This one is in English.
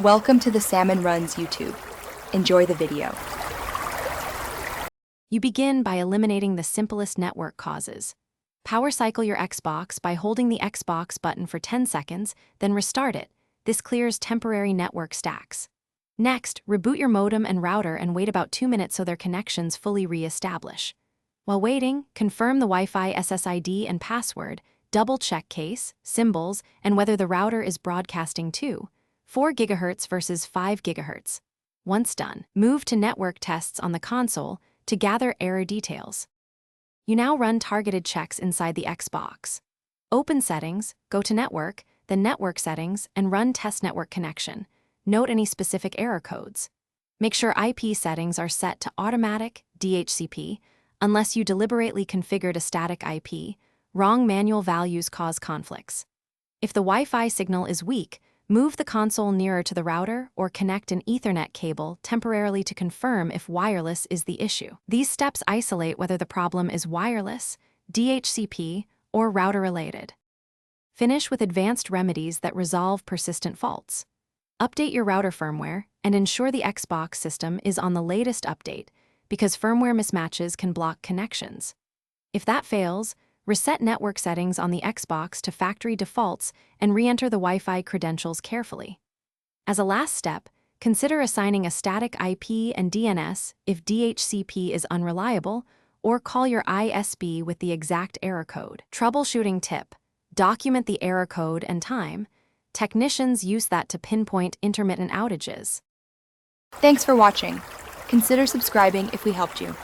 Welcome to the Salmon Runs YouTube. Enjoy the video. You begin by eliminating the simplest network causes. Power cycle your Xbox by holding the Xbox button for 10 seconds, then restart it. This clears temporary network stacks. Next, reboot your modem and router and wait about 2 minutes so their connections fully re-establish. While waiting, confirm the Wi-Fi SSID and password, double-check case, symbols, and whether the router is broadcasting to 4 GHz versus 5 GHz. Once done, move to network tests on the console to gather error details. You now run targeted checks inside the Xbox. Open Settings, go to Network, then Network Settings, and run Test Network Connection. Note any specific error codes. Make sure IP settings are set to Automatic DHCP. Unless you deliberately configured a static IP, wrong manual values cause conflicts. If the Wi-Fi signal is weak, move the console nearer to the router or connect an Ethernet cable temporarily to confirm if wireless is the issue. These steps isolate whether the problem is wireless, DHCP, or router-related. Finish with advanced remedies that resolve persistent faults. Update your router firmware and ensure the Xbox system is on the latest update, because firmware mismatches can block connections. If that fails, reset network settings on the Xbox to factory defaults and re-enter the Wi-Fi credentials carefully. As a last step, consider assigning a static IP and DNS if DHCP is unreliable, or call your ISP with the exact error code. Troubleshooting tip: document the error code and time. Technicians use that to pinpoint intermittent outages. Thanks for watching. Consider subscribing if we helped you.